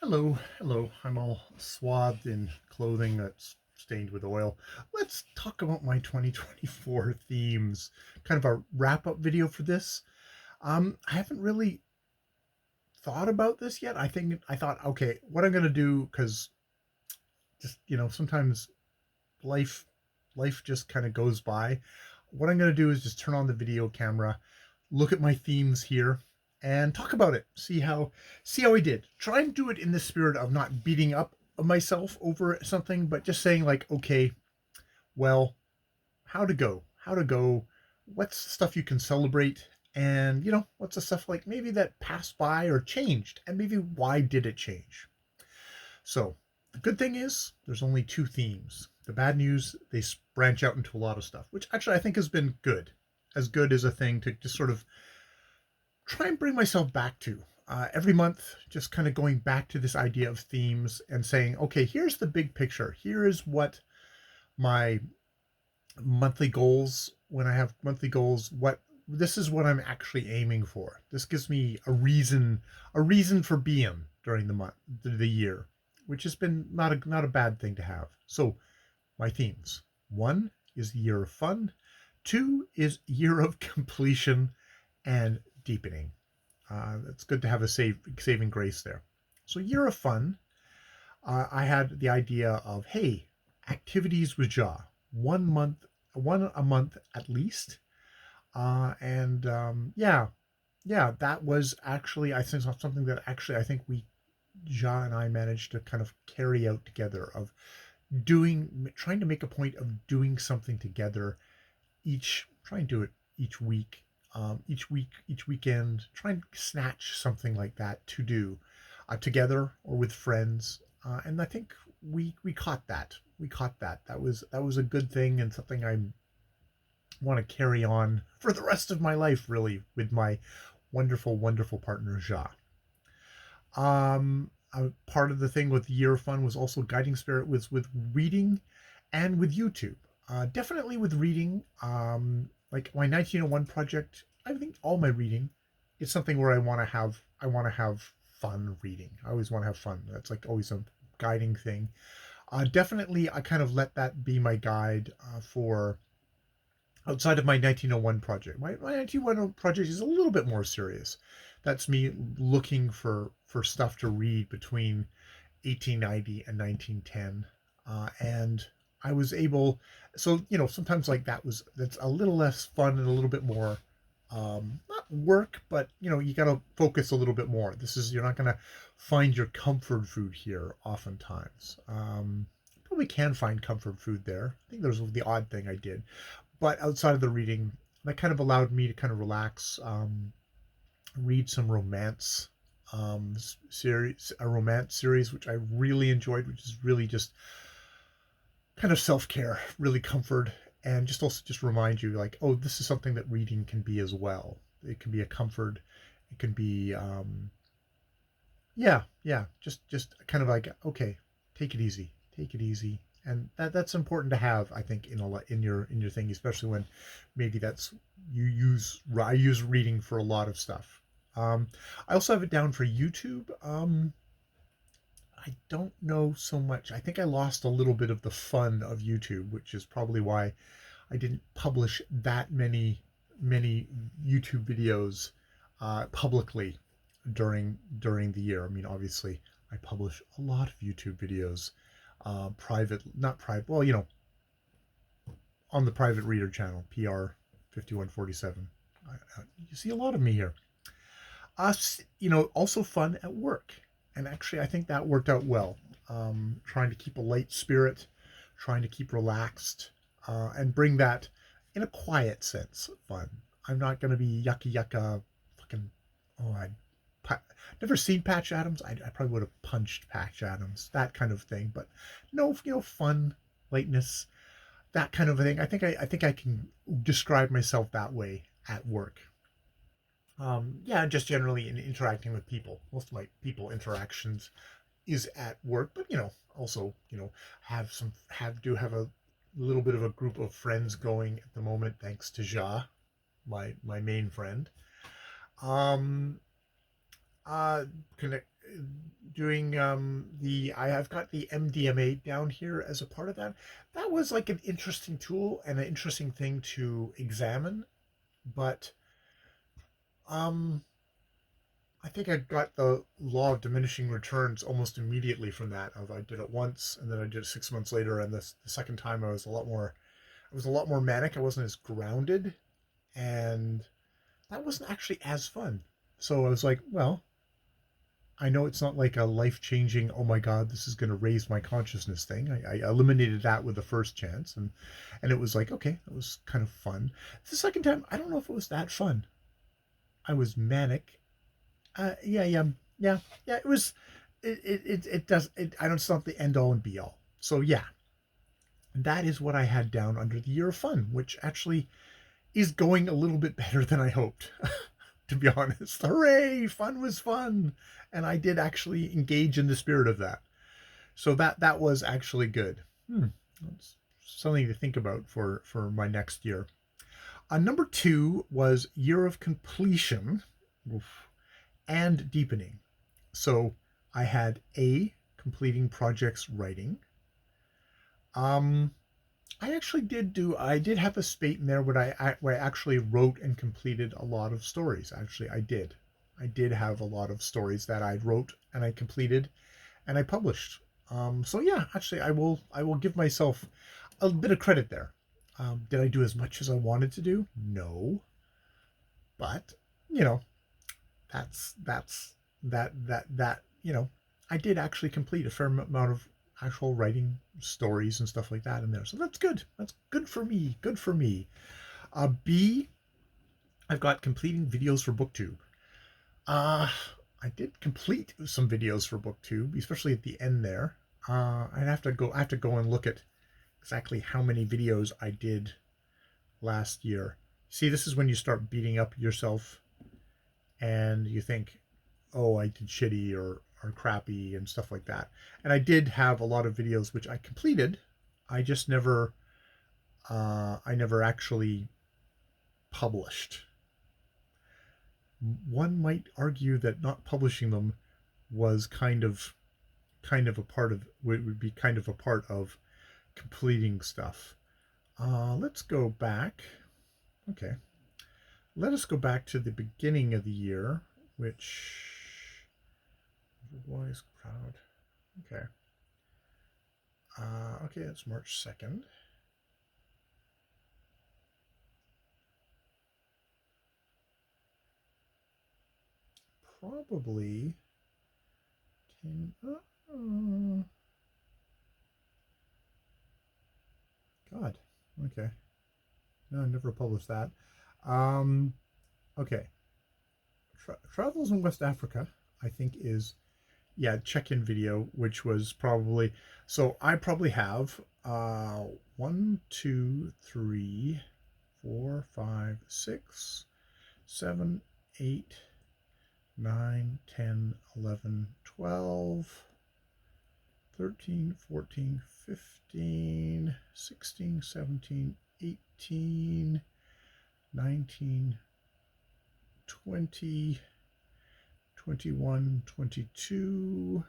Hello, hello. I'm all swathed in clothing that's stained with oil. Let's talk about my 2024 themes. Kind of a wrap-up video for this. I haven't really thought about this yet. I thought, okay, what I'm gonna do, because just sometimes life life just kind of goes by. What I'm gonna do is just turn on the video camera, look at my themes here, and talk about it. See how I did. Try and do it in the spirit of not beating up myself over something, but just saying like, okay, well, how to go, what's the stuff you can celebrate, and what's the stuff like maybe that passed by or changed, and maybe why did it change. So the good thing is there's only two themes. The bad news, they branch out into a lot of stuff, which actually I think has been good. As good as a thing to just sort of try and bring myself back to. Every month, just kind of going back to this idea of themes and saying, okay, here's the big picture. Here is what my monthly goals, when I have monthly goals, what this is what I'm actually aiming for. This gives me a reason for being during the month, the year, which has been not a bad thing to have. So my themes: one is year of fun, two is year of completion and deepening. It's good to have a saving grace there. So year of fun, I had the idea of, hey, activities with Ja, 1 month, one a month at least, and yeah, that was actually, I think, something that actually I think we Ja and I managed to kind of carry out together, of trying to make a point of doing something together try and do it each weekend. Try and snatch something like that to do together or with friends. And I think we caught that. We caught that. That was a good thing, and something I want to carry on for the rest of my life, really, with my wonderful, wonderful partner, Ja. Part of the thing with Year of Fun was also guiding spirit was with reading and with YouTube. Definitely with reading. Like my 1901 project, I think all my reading is something where I want to have fun reading. I always want to have fun. That's like always a guiding thing. Definitely, I kind of let that be my guide for outside of my 1901 project. My 1901 project is a little bit more serious. That's me looking for stuff to read between 1890 and 1910. And I was able, so, sometimes like that's a little less fun and a little bit more, not work, but, you got to focus a little bit more. You're not going to find your comfort food here oftentimes. Probably can find comfort food there. I think there's the odd thing I did. But outside of the reading, that kind of allowed me to kind of relax, read some romance a romance series which I really enjoyed, which is really just kind of self-care, really comfort, and just also just remind you like, oh, this is something that reading can be as well. It can be a comfort. It can be yeah, just kind of like, okay, take it easy, and that's important to have, I think, in your thing, especially when maybe that's I use reading for a lot of stuff. I also have it down for YouTube. I don't know so much. I think I lost a little bit of the fun of YouTube, which is probably why I didn't publish that many YouTube videos publicly during the year. I mean, obviously, I publish a lot of YouTube videos, private, not private. Well, on the private reader channel, PR 5147. You see a lot of me here. Also fun at work, and actually, I think that worked out well. Trying to keep a light spirit, trying to keep relaxed, and bring that in a quiet sense fun. I'm not going to be yucka yucka fucking. Oh, I never seen Patch Adams. I probably would have punched Patch Adams, that kind of thing. But no, fun, lightness, that kind of a thing. I think I can describe myself that way at work. Yeah, just generally in interacting with people. Most of my people interactions is at work, but also have a little bit of a group of friends going at the moment, thanks to Ja, my main friend. Um, uh, connect. doing I've got the MDMA down here as a part of that. That was like an interesting tool and an interesting thing to examine, but um I think I got the law of diminishing returns almost immediately from that. Of I did it once and then I did it 6 months later, and the second time I was a lot more manic. I wasn't as grounded, and that wasn't actually as fun. So I was like, well, I know it's not like a life changing, oh my God, this is going to raise my consciousness thing. I eliminated that with the first chance. And it was like, okay, that was kind of fun. The second time, I don't know if it was that fun. I was manic. Yeah. It was, it does, I don't, it's not the end all and be all. So yeah, that is what I had down under the year of fun, which actually is going a little bit better than I hoped. To be honest. Hooray! Fun was fun. And I did actually engage in the spirit of that. So that was actually good. That's something to think about for my next year. Number 2 was year of completion. Oof, and deepening. So I had A, completing projects writing. I did have a spate in there where I actually wrote and completed a lot of stories. Actually, I did have a lot of stories that I wrote and I completed and I published. So yeah, actually, I will give myself a bit of credit there. Did I do as much as I wanted to do? No, but you know, that's that I did actually complete a fair amount of actual writing stories and stuff like that in there. So that's good. That's good for me. Good for me. B, I've got completing videos for BookTube. Uh, I did complete some videos for BookTube, especially at the end there. I have to go and look at exactly how many videos I did last year. See, this is when you start beating up yourself and you think, oh, I did shitty or crappy and stuff like that. And I did have a lot of videos which I completed. I just never, I never actually published. One might argue that not publishing them was kind of a part of, would be kind of a part of completing stuff. Let's go back. Okay. Let us go back to the beginning of the year, which was crowd. Okay. Okay, it's March 2nd. Probably 10. God. Okay. No, I never published that. Okay. Travels in West Africa, I think, is, yeah, check-in video, which was probably, so I probably have 1, 2, 3, 4, 5, 6, 7, 8, 9, 10, 11, 12, 13, 14, 15, 16, 17, 18, 19, 20, 21, 22,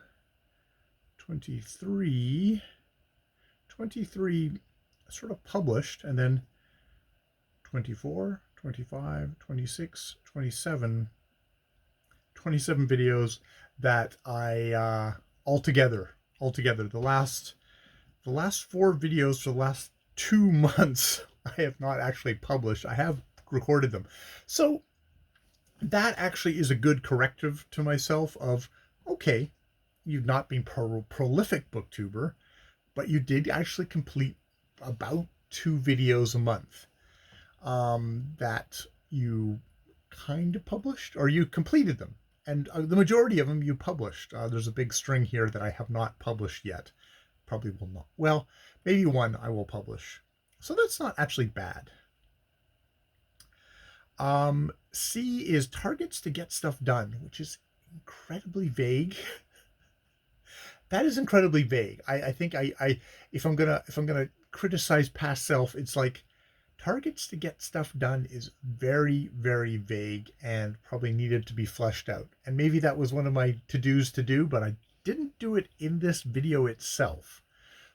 23, 23 sort of published, and then 24, 25, 26, 27, 27 videos that I altogether the last 4 videos for the last 2 months I have not actually published. I have recorded them. So that actually is a good corrective to myself of, okay, you've not been prolific booktuber, but you did actually complete about 2 videos a month that you kind of published, or you completed them. And the majority of them you published. There's a big string here that I have not published yet. Probably will not. Well, maybe one I will publish. So that's not actually bad. C is targets to get stuff done, which is incredibly vague. That is incredibly vague. I think I if I'm gonna criticize past self, it's like targets to get stuff done is very, very vague and probably needed to be fleshed out. And maybe that was one of my to-dos to do, but didn't do it in this video itself.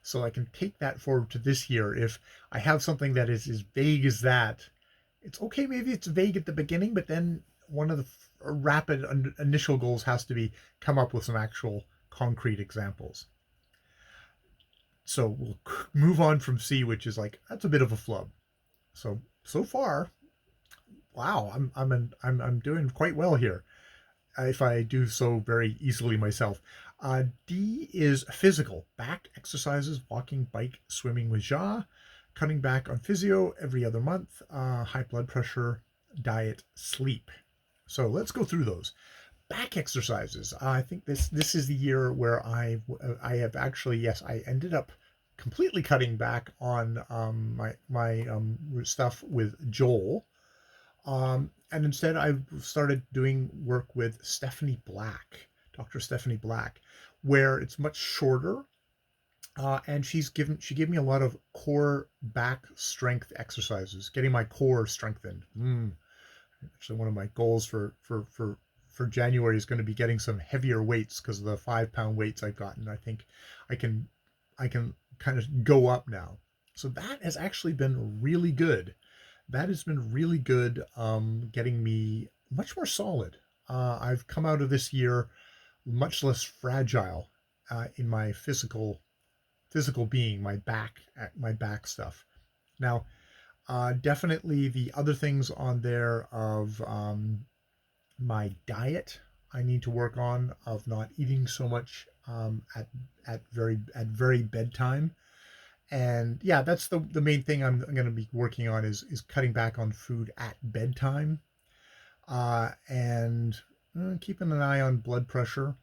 So I can take that forward to this year. If I have something that is as vague as that, it's okay. Maybe it's vague at the beginning, but then one of the rapid initial goals has to be come up with some actual concrete examples. So we'll move on from C, which is like, that's a bit of a flub. So far, wow, I'm doing quite well here, if I do so very easily myself. D is physical, back exercises, walking, bike, swimming with Ja, cutting back on physio every other month, high blood pressure, diet, sleep. So let's go through those. Back exercises. I think this is the year where I have actually, yes, I ended up completely cutting back on my stuff with Joel. And instead I've started doing work with Stephanie Black, Dr. Stephanie Black, where it's much shorter. And she gave me a lot of core back strength exercises, getting my core strengthened. Actually, one of my goals for January is going to be getting some heavier weights because of the 5-pound weights I've gotten. I think I can kind of go up now. So that has actually been really good. That has been really good, getting me much more solid. I've come out of this year much less fragile in my physical being, my back stuff. Now, definitely the other things on there of my diet I need to work on, of not eating so much at very bedtime. And yeah, that's the main thing I'm going to be working on is cutting back on food at bedtime, and keeping an eye on blood pressure.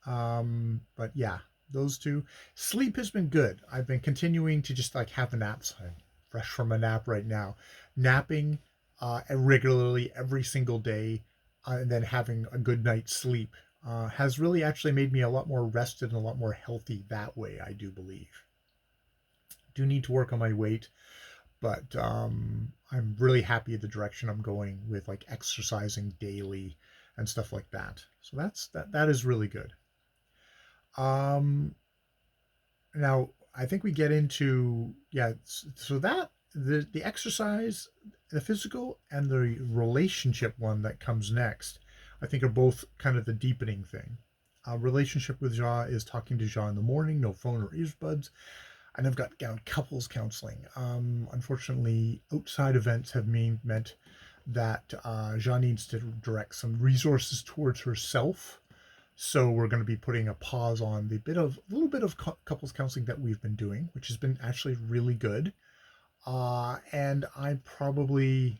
But yeah, those two. Sleep has been good. I've been continuing to just like have naps. I'm fresh from a nap right now. Napping regularly every single day, and then having a good night's sleep has really actually made me a lot more rested and a lot more healthy that way, I do believe. Do need to work on my weight, but I'm really happy the direction I'm going with like exercising daily and stuff like that. So that is really good. Now I think we get into, yeah, so that the exercise, the physical, and the relationship one that comes next, I think are both kind of the deepening thing. Relationship with Ja is talking to Ja in the morning, no phone or earbuds. And I've got down couples counseling. Unfortunately, outside events have meant that Ja needs to direct some resources towards herself. So we're going to be putting a pause on the little bit of couples counseling that we've been doing, which has been actually really good. And I'm going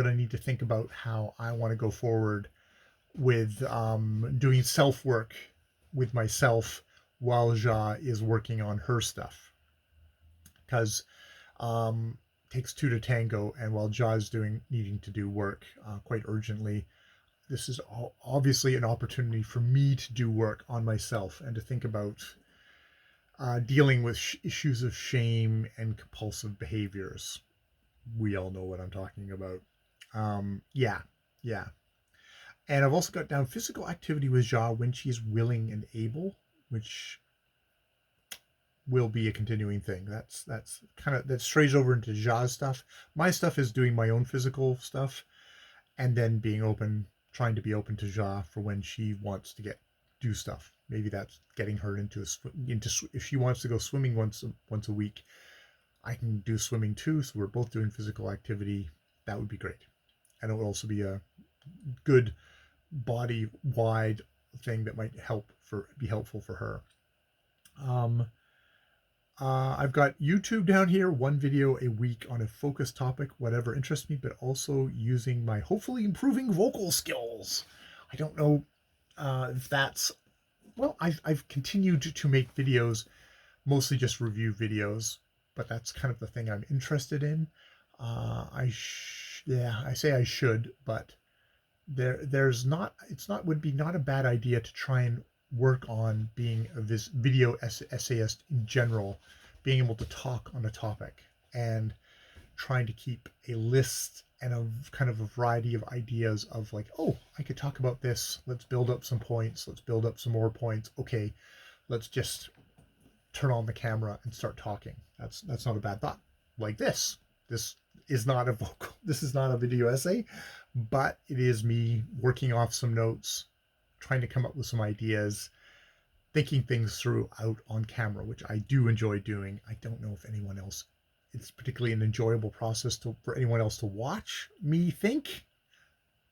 to need to think about how I want to go forward with doing self work with myself while Ja is working on her stuff. Because takes two to tango, and while Ja's needing to do work quite urgently, this is obviously an opportunity for me to do work on myself and to think about dealing with issues of shame and compulsive behaviors. We all know what I'm talking about. Yeah. And I've also got down physical activity with Ja when she's willing and able, which will be a continuing thing. That's kind of, that strays over into Ja's stuff. My stuff is doing my own physical stuff, and then trying to be open to Ja for when she wants to do stuff. Maybe that's getting her into if she wants to go swimming once a week, I can do swimming too. So we're both doing physical activity. That would be great, and it would also be a good body wide thing that might be helpful for her. I've got YouTube down here, one video a week on a focused topic, whatever interests me, but also using my hopefully improving vocal skills. I don't know if that's, well, I've continued to make videos, mostly just review videos, but that's kind of the thing I'm interested in. I say I should, but would be not a bad idea to try and work on being a video essayist in general, being able to talk on a topic and trying to keep a list and a kind of a variety of ideas of like, oh, I could talk about this. Let's build up some points. Let's build up some more points. Okay, let's just turn on the camera and start talking. That's not a bad thought. Like this. This is not a vocal. This is not a video essay, but it is me working off some notes, trying to come up with some ideas, thinking things through out on camera, which I do enjoy doing. I don't know if anyone else, it's particularly an enjoyable process for anyone else to watch me think,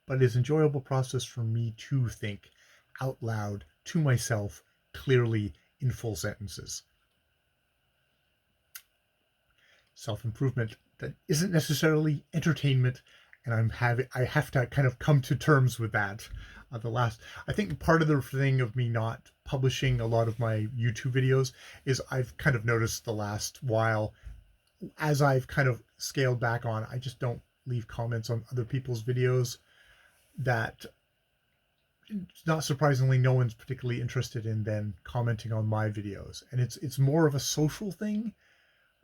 but it's an enjoyable process for me to think out loud to myself clearly in full sentences. Self-improvement that isn't necessarily entertainment, and I have to kind of come to terms with that. I think part of the thing of me not publishing a lot of my YouTube videos is I've kind of noticed the last while, as I've kind of scaled back on, I just don't leave comments on other people's videos. That, not surprisingly, no one's particularly interested in then commenting on my videos, and it's more of a social thing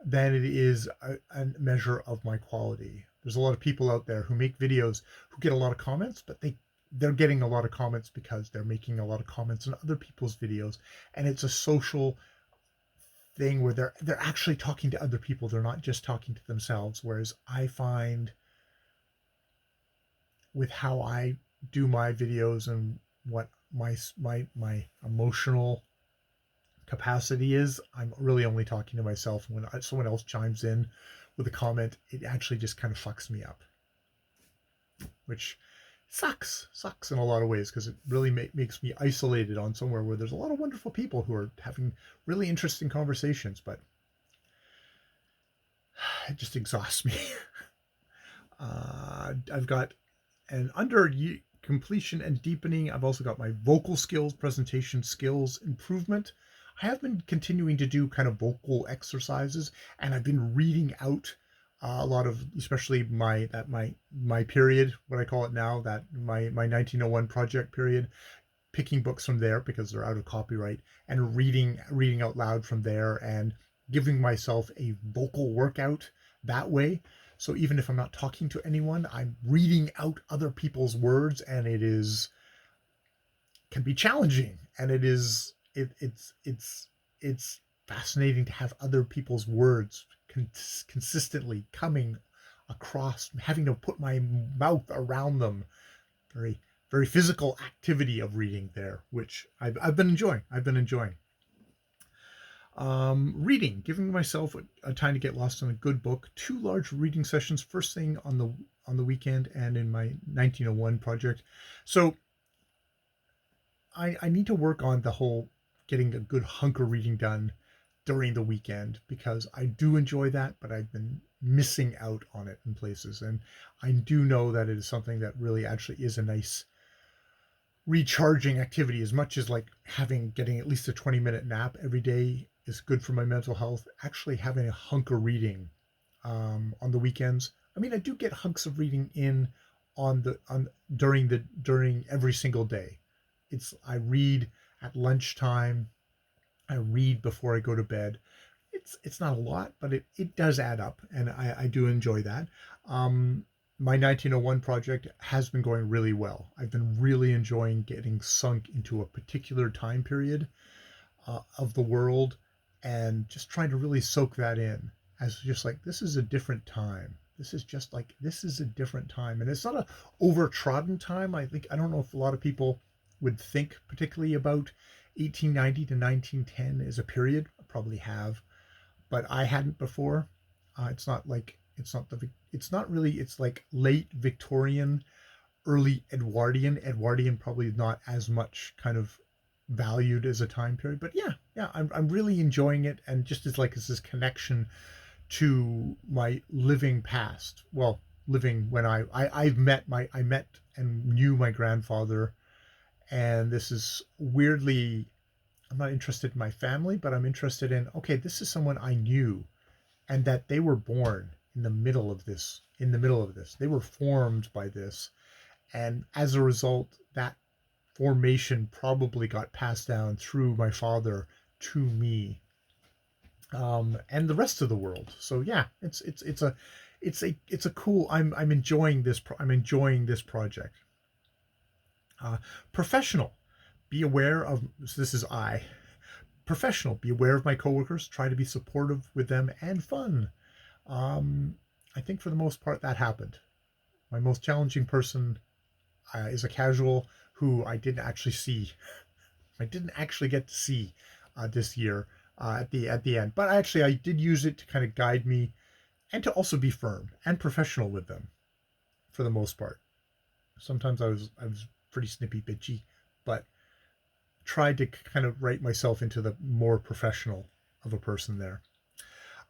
than it is a measure of my quality. There's a lot of people out there who make videos who get a lot of comments, but they're getting a lot of comments because they're making a lot of comments on other people's videos, and it's a social thing where they're actually talking to other people. They're not just talking to themselves. Whereas I find with how I do my videos and what my emotional capacity is, I'm really only talking to myself. When someone else chimes in with a comment, it actually just kind of fucks me up, which sucks in a lot of ways, because it really makes me isolated on somewhere where there's a lot of wonderful people who are having really interesting conversations, but it just exhausts me. I've got an under completion and deepening. I've also got my vocal skills, presentation skills improvement. I have been continuing to do kind of vocal exercises, and I've been reading out a lot of, especially my period, what I call it now, that my 1901 project period, picking books from there because they're out of copyright, and reading out loud from there, and giving myself a vocal workout that way. So even if I'm not talking to anyone, I'm reading out other people's words, and can be challenging, and it's fascinating to have other people's words consistently coming across, having to put my mouth around them. Very, very physical activity of reading there, which I've been enjoying. Reading, giving myself a time to get lost in a good book. 2 large reading sessions, first thing on the weekend and in my 1901 project. So I need to work on the whole getting a good hunk of reading done during the weekend, because I do enjoy that, but I've been missing out on it in places. And I do know that it is something that really actually is a nice recharging activity, as much as like getting at least a 20-minute nap every day is good for my mental health. Actually having a hunk of reading on the weekends. I mean, I do get hunks of reading in during every single day. I read at lunchtime. I read before I go to bed. It's not a lot, but it does add up, and I do enjoy that. My 1901 project has been going really well. I've been really enjoying getting sunk into a particular time period of the world, and just trying to really soak that in as just like, this is a different time. This is a different time, and it's not a overtrodden time. I don't know if a lot of people would think particularly about 1890 to 1910 as a period. I probably have, but I hadn't before. It's like late Victorian, early Edwardian. Edwardian probably not as much kind of valued as a time period, but yeah, I'm really enjoying it, and just as this connection to my living past. Well, living when I met and knew my grandfather, and this is weirdly, I'm not interested in my family, but I'm interested in, okay, this is someone I knew, and that they were born in the middle of this. They were formed by this. And as a result, that formation probably got passed down through my father to me, and the rest of the world. So yeah, it's a cool. I'm enjoying this. I'm enjoying this project. Uh, Professional. Be aware of. So this is I. Professional. Be aware of my coworkers. Try to be supportive with them and fun. Um, I think for the most part that happened. My most challenging person is a casual who I didn't actually see. I didn't actually get to see this year at the end, but actually I did use it to kind of guide me and to also be firm and professional with them for the most part. Sometimes I was pretty snippy bitchy, but tried to kind of write myself into the more professional of a person there.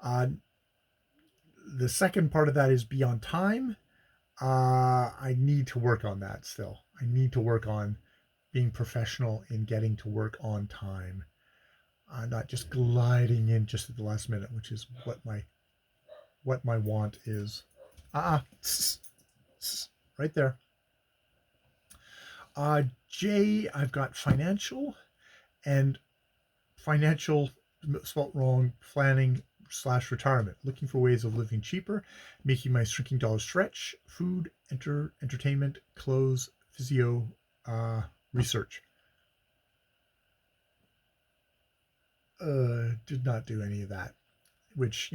Uh, the second part of that is be on time. I need to work on that still. I need to work on being professional in getting to work on time, not just gliding in just at the last minute, which is what my want is. Uh, right there. J, I've got financial and financial spelled wrong planning slash retirement. Looking for ways of living cheaper, making my shrinking dollar stretch. Food, entertainment, clothes, physio, research. Did not do any of that. Which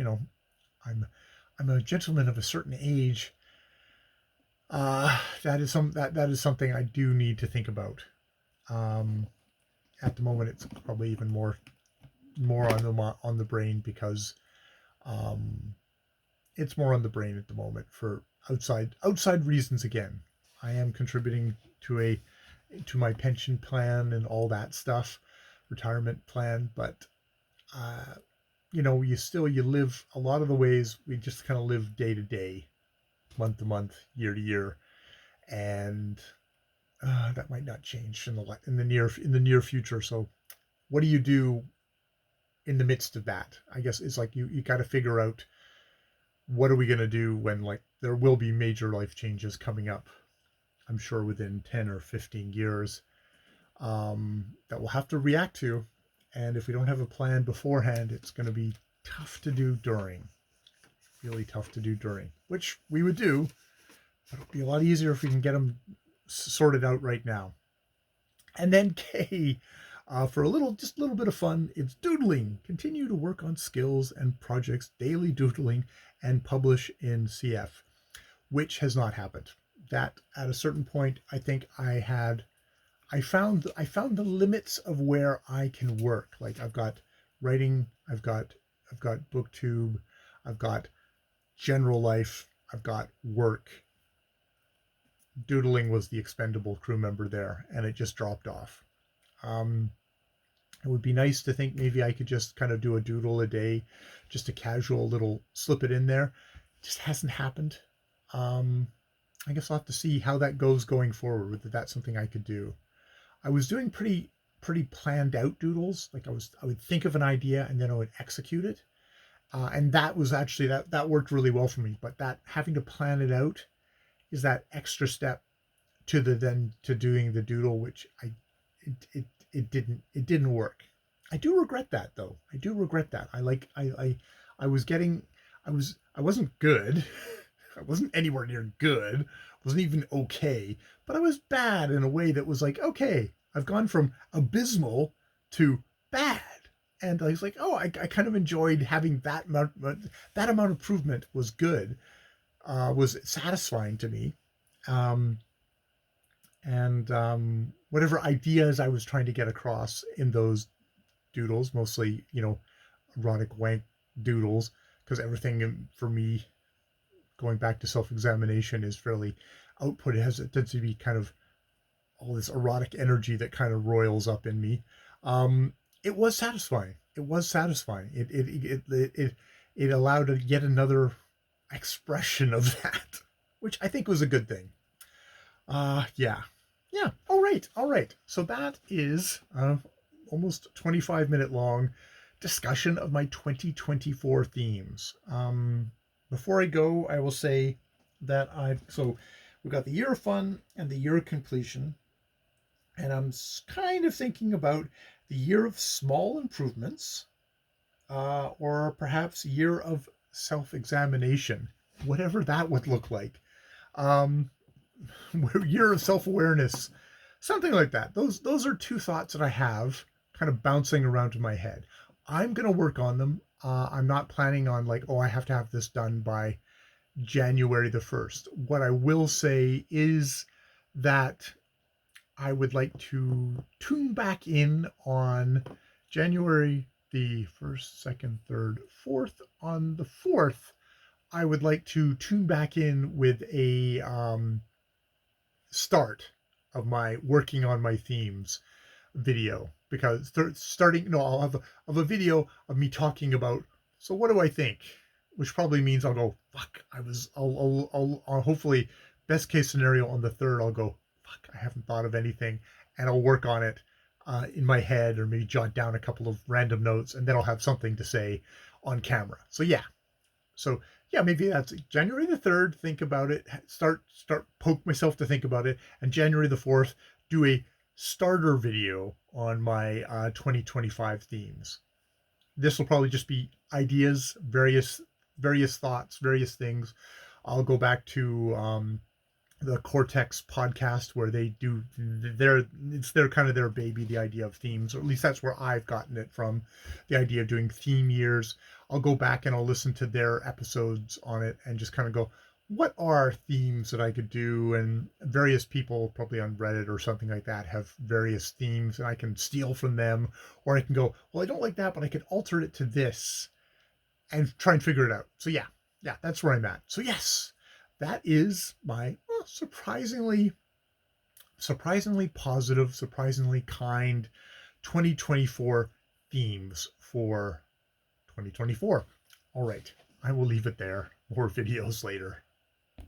I'm I'm a gentleman of a certain age. That is something I do need to think about. Um, at the moment, it's probably even more on the brain because um, it's more on the brain at the moment for outside reasons. Again, I am contributing to my pension plan and all that stuff, retirement plan, but uh, you live a lot of the ways we just kind of live day to day, month to month, year to year, and that might not change in the near future. So, what do you do in the midst of that? I guess it's like you got to figure out what are we going to do when like there will be major life changes coming up. I'm sure within 10 or 15 years that we'll have to react to, and if we don't have a plan beforehand, it's going to be tough to do during. Really tough to do during, which we would do, but it'll be a lot easier if we can get them sorted out right now. And then K, for just a little bit of fun, it's doodling. Continue to work on skills and projects, daily doodling, and publish in CF, which has not happened. That at a certain point, I think I found the limits of where I can work. Like I've got writing, I've got booktube, I've got general life, I've got work. Doodling was the expendable crew member there, and it just dropped off. Um, it would be nice to think maybe I could just kind of do a doodle a day, just a casual little slip it in there. It just hasn't happened. Um, I guess I'll have to see how that goes going forward. Whether that's something I could do. I was doing pretty planned out doodles. Like I would think of an idea and then I would execute it, and that was actually that worked really well for me. But that having to plan it out is that extra step to doing the doodle, which it didn't work. I do regret that though. I do regret that. I was getting I wasn't good. I wasn't anywhere near good. I wasn't even okay, but I was bad in a way that was like, okay, I've gone from abysmal to bad. And I was like, oh, I kind of enjoyed having that amount of improvement was good, was satisfying to me. Um, and whatever ideas I was trying to get across in those doodles, mostly, erotic wank doodles, because everything for me, going back to self-examination, is fairly output. It tends to be kind of all this erotic energy that kind of roils up in me. It was satisfying. It was satisfying. It allowed yet another expression of that, which I think was a good thing. Yeah. Yeah. All right. So that is almost 25-minute long discussion of my 2024 themes. Before I go, I will say that so we've got the year of fun and the year of completion, and I'm kind of thinking about the year of small improvements, or perhaps year of self-examination. whatever that would look like. Um, Year of self-awareness, something like that. Those are two thoughts that I have kind of bouncing around in my head. I'm gonna work on them. I'm not planning on like, oh, I have to have this done by January the 1st. What I will say is that I would like to tune back in on January the 1st, 2nd, 3rd, 4th. On the 4th, I would like to tune back in with a start of my working on my themes video, because starting, no, I'll have a video of me talking about, so what do I think, which probably means I'll go, fuck, I'll hopefully, best case scenario, on the 3rd I'll go, fuck, I haven't thought of anything, and I'll work on it in my head, or maybe jot down a couple of random notes, and then I'll have something to say on camera. So yeah, maybe that's January the 3rd. Think about it. Start poke myself to think about it. And January the 4th, do a starter video on my 2025 themes. This will probably just be ideas, various thoughts, various things. I'll go back to the Cortex podcast, where they do it's their kind of their baby, the idea of themes, or at least that's where I've gotten it from, the idea of doing theme years. I'll go back and I'll listen to their episodes on it and just kind of go, what are themes that I could do? And various people probably on Reddit or something like that have various themes, and I can steal from them, or I can go, well, I don't like that, but I could alter it to this, and try and figure it out. So yeah, that's where I'm at. So yes, that is my surprisingly positive, surprisingly kind 2024 themes for 2024. All right, I will leave it there. More videos later.